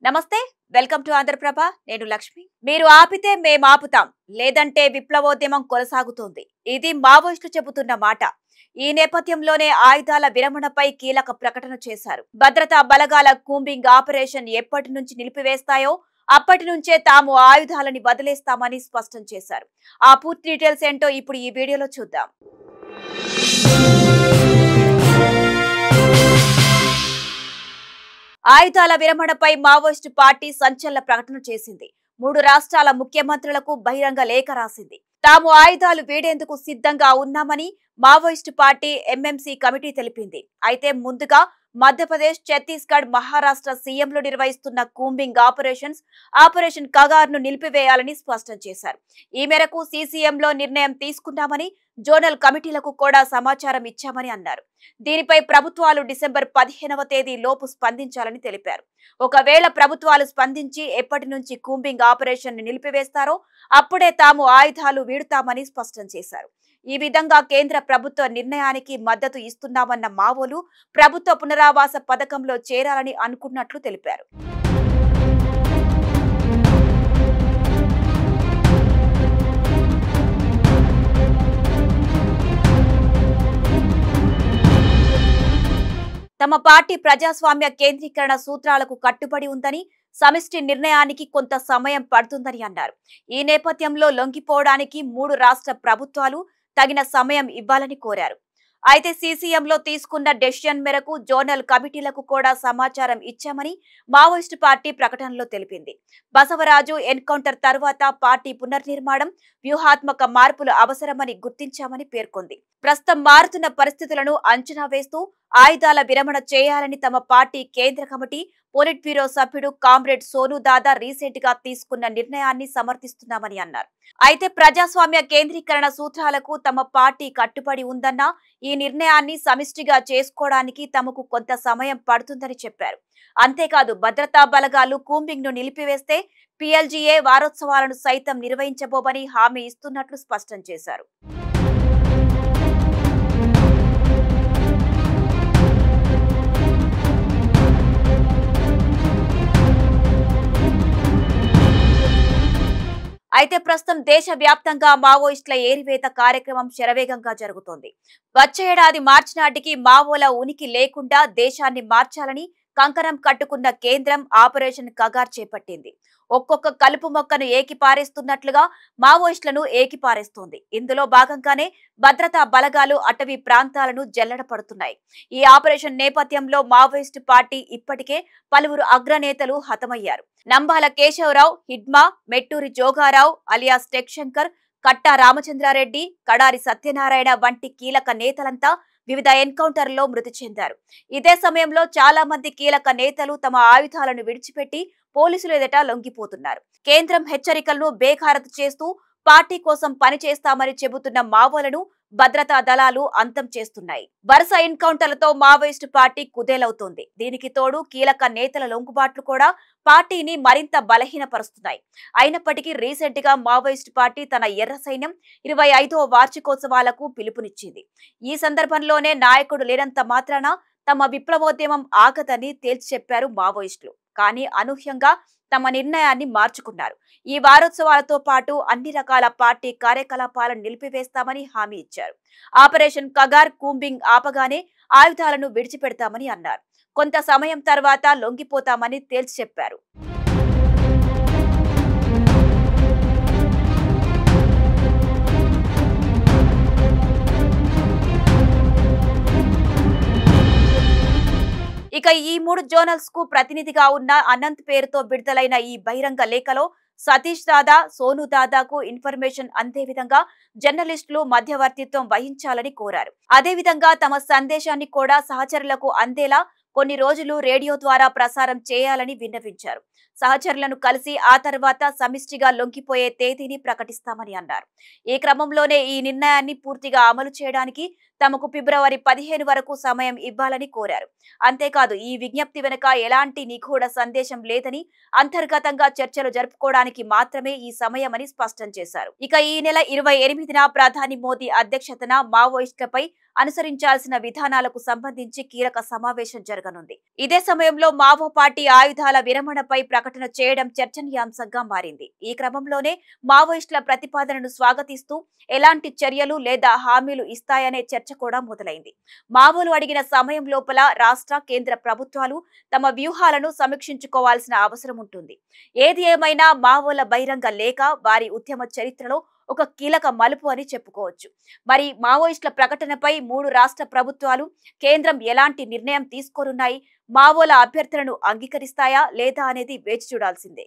నమస్తే. Welcome to Andhra Prabha. నేను లక్ష్మి. మీరు ఆపితే మేం ఆపుతాం, లేదంటే విప్లవోద్యమం కొనసాగుతుంది. ఇది మావోయిస్టులు చెబుతున్న మాట. ఈ నేపథ్యంలోనే ఆయుధాల విరమణపై కీలక ప్రకటన చేశారు. భద్రతా బలగాల కూంబింగ్ ఆపరేషన్ ఎప్పటి నుంచి నిలిపివేస్తాయో అప్పటి నుంచే తాము ఆయుధాలని వదిలేస్తామని స్పష్టం చేశారు. ఆ పూర్తి డీటెయిల్స్ ఏంటో ఇప్పుడు ఈ వీడియోలో చూద్దాం. ఆయుధాల విరమణపై మావోయిస్టు పార్టీ సంచలన ప్రకటన చేసింది. 3 రాష్ట్రాల ముఖ్యమంత్రులకు బహిరంగ లేఖ రాసింది. తాము ఆయుధాలు వీడేందుకు సిద్ధంగా ఉన్నామని మావోయిస్టు పార్టీ ఎంఎంసీ కమిటీ తెలిపింది. అయితే ముందుగా మధ్యప్రదేశ్, ఛత్తీస్గఢ్, మహారాష్ట్ర సీఎంలు నిర్వహిస్తున్న కూంబింగ్ ఆపరేషన్ కగార్ను నిలిపివేయాలని స్పష్టం చేశారు. ఈ మేరకు సీసీఎంలో నిర్ణయం తీసుకున్నామని, జోనల్ కమిటీలకు కూడా సమాచారం ఇచ్చామని అన్నారు. దీనిపై ప్రభుత్వాలు డిసెంబర్ 15వ తేదీ లోపు స్పందించాలని తెలిపారు. ఒకవేళ ప్రభుత్వాలు స్పందించి ఎప్పటి నుంచి కూంబింగ్ ఆపరేషన్ నిలిపివేస్తారో అప్పుడే తాము ఆయుధాలు వీడుతామని స్పష్టం చేశారు. ఈ విధంగా కేంద్ర ప్రభుత్వ నిర్ణయానికి మద్దతు ఇస్తున్నామన్న మావోలు ప్రభుత్వ పునరావాస పథకంలో చేరాలని అనుకున్నట్లు తెలిపారు. తమ పార్టీ ప్రజాస్వామ్య కేంద్రీకరణ సూత్రాలకు కట్టుబడి ఉందని, సమిష్టి నిర్ణయానికి కొంత సమయం పడుతుందని అన్నారు. ఈ నేపథ్యంలో లొంగిపోవడానికి 3 రాష్ట్ర ప్రభుత్వాలు తగిన సమయం ఇవ్వాలని కోరారు. అయితే సీసీఎంలో తీసుకున్న డెసిషన్ మేరకు జోనల్ కమిటీలకు కూడా సమాచారం ఇచ్చామని మావోయిస్టు పార్టీ ప్రకటనలో తెలిపింది. బసవరాజు ఎన్కౌంటర్ తర్వాత పార్టీ పునర్నిర్మాణం, వ్యూహాత్మక మార్పులు అవసరమని గుర్తించామని పేర్కొంది. ప్రస్తుతం మారుతున్న పరిస్థితులను అంచనా వేస్తూ ఆయుధాల విరమణ చేయాలని తమ పార్టీ కేంద్ర కమిటీ, పోలిట్ బ్యూరో సభ్యుడు కామ్రేడ్ సోను దాదా రీసెంట్ గా తీసుకున్న నిర్ణయాన్ని సమర్థిస్తున్నామని అన్నారు. అయితే ప్రజాస్వామ్య కేంద్రీకరణ సూత్రాలకు తమ పార్టీ కట్టుబడి ఉందన్నా ఈ నిర్ణయాన్ని సమిష్టిగా చేసుకోవడానికి తమకు కొంత సమయం పడుతుందని చెప్పారు. అంతేకాదు భద్రతా బలగాలు కూంబింగ్ ను నిలిపివేస్తే పీఎల్జీఏ వారోత్సవాలను సైతం నిర్వహించబోమని హామీ ఇస్తున్నట్లు స్పష్టం చేశారు. అయితే ప్రస్తుతం దేశవ్యాప్తంగా మావోయిస్టుల ఏరివేత కార్యక్రమం శరవేగంగా జరుగుతోంది. వచ్చే ఏడాది మార్చి నాటికి మావోల ఉనికి లేకుండా దేశాన్ని మార్చాలని కంకణం కట్టుకున్న కేంద్రం ఆపరేషన్ కగార్ చేపట్టింది. ఒక్కొక్క కలుపు మొక్కను ఏకిపారేస్తున్నట్లుగా మావోయిస్టులను ఏకిపారేస్తోంది. ఇందులో భాగంగానే భద్రతా బలగాలు అటవీ ప్రాంతాలను జల్లెడపడుతున్నాయి. ఈ ఆపరేషన్ నేపథ్యంలో మావోయిస్టు పార్టీ ఇప్పటికే పలువురు అగ్రనేతలు హతమయ్యారు. నంబాల కేశవరావు, హిడ్మా, మెట్టూరి జోగారావు అలియాస్ టెక్ శంకర్, కట్టా రామచంద్రారెడ్డి, కడారి సత్యనారాయణ వంటి కీలక నేతలంతా వివిధ ఎన్కౌంటర్లలో మృతి చెందారు. ఇదే సమయంలో చాలా మంది కీలక నేతలు తమ ఆయుధాలను విడిచిపెట్టి పోలీసులు ఎదుట లొంగిపోతున్నారు. కేంద్రం హెచ్చరికలను బేఖారతు చేస్తూ పార్టీ కోసం పనిచేస్తామని చెబుతున్న మావోలను భద్రతా దళాలు అంతం చేస్తున్నాయి. వరుస ఎన్కౌంటర్లతో మావోయిస్టు పార్టీ కుదేలవుతోంది. దీనికి తోడు కీలక నేతల లొంగుబాట్లు కూడా పార్టీని మరింత బలహీనపరుస్తున్నాయి. అయినప్పటికీ రీసెంట్ గా మావోయిస్టు పార్టీ తన ఎర్ర సైన్యం 25వ వార్షికోత్సవాలకు పిలుపునిచ్చింది. ఈ సందర్భంలోనే నాయకుడు లేనంత మాత్రాన తమ విప్లవోద్యమం ఆగదని తేల్చి చెప్పారు మావోయిస్టులు. కానీ అనూహ్యంగా తమ నిర్ణయాన్ని మార్చుకున్నారు. ఈ వారోత్సవాలతో పాటు అన్ని రకాల పార్టీ కార్యకలాపాలను నిలిపివేస్తామని హామీ ఇచ్చారు. ఆపరేషన్ కగార్ కూంబింగ్ ఆపగానే ఆయుధాలను విడిచిపెడతామని అన్నారు. కొంత సమయం తర్వాత లొంగిపోతామని తేల్చి చెప్పారు. ఇక ఈ 3 జోనల్స్ కు ప్రతినిధిగా ఉన్న అనంత్ పేరుతో విడుదలైన ఈ బహిరంగ లేఖలో సతీష్ దాదా, సోను దాదాకు ఇన్ఫర్మేషన్ అందే విధంగా జర్నలిస్టులు మధ్యవర్తిత్వం వహించాలని కోరారు. అదేవిధంగా తమ సందేశాన్ని కూడా సహచరులకు అందేలా కొన్ని రోజులు రేడియో ద్వారా ప్రసారం చేయాలని విన్నవించారు. సహచరులను కలిసి ఆ తర్వాత సమిష్టిగా లొంగిపోయే తేదీని ప్రకటిస్తామని అన్నారు. ఈ క్రమంలోనే ఈ నిర్ణయాన్ని పూర్తిగా అమలు చేయడానికి తమకు ఫిబ్రవరి 15 వరకు సమయం ఇవ్వాలని కోరారు. అంతేకాదు ఈ విజ్ఞప్తి వెనుక ఎలాంటి నిగూఢ సందేశం లేదని, అంతర్గతంగా చర్చలు జరుపుకోవడానికి మాత్రమే ఈ సమయమని స్పష్టం చేశారు. ఇక ఈ నెల 28న ప్రధాని మోదీ అధ్యక్షతన మావోయిస్టులపై అనుసరించాల్సిన విధానాలకు సంబంధించి కీలక సమావేశం జరగనుంది. ఇదే సమయంలో మావో పార్టీ ఆయుధాల విరమణపై ప్రకటన చేయడం చర్చనీయాంశంగా మారింది. ఈ క్రమంలోనే మావోయిస్టుల ప్రతిపాదనను స్వాగతిస్తూ ఎలాంటి చర్యలు లేదా హామీలు ఇస్తాయనే చర్చ కూడా మొదలైంది. మావోలు అడిగిన సమయం లోపల రాష్ట్ర, కేంద్ర ప్రభుత్వాలు తమ వ్యూహాలను సమీక్షించుకోవాల్సిన అవసరం ఉంటుంది. ఏది ఏమైనా మావోల బహిరంగ లేఖ వారి ఉద్యమ చరిత్రలో ఒక కీలక మలుపు అని చెప్పుకోవచ్చు. మరి మావోయిస్టుల ప్రకటనపై 3 రాష్ట్ర ప్రభుత్వాలు, కేంద్రం ఎలాంటి నిర్ణయం తీసుకోనున్నాయి? మావోల అభ్యర్థనను అంగీకరిస్తాయా లేదా అనేది వేచి చూడాల్సిందే.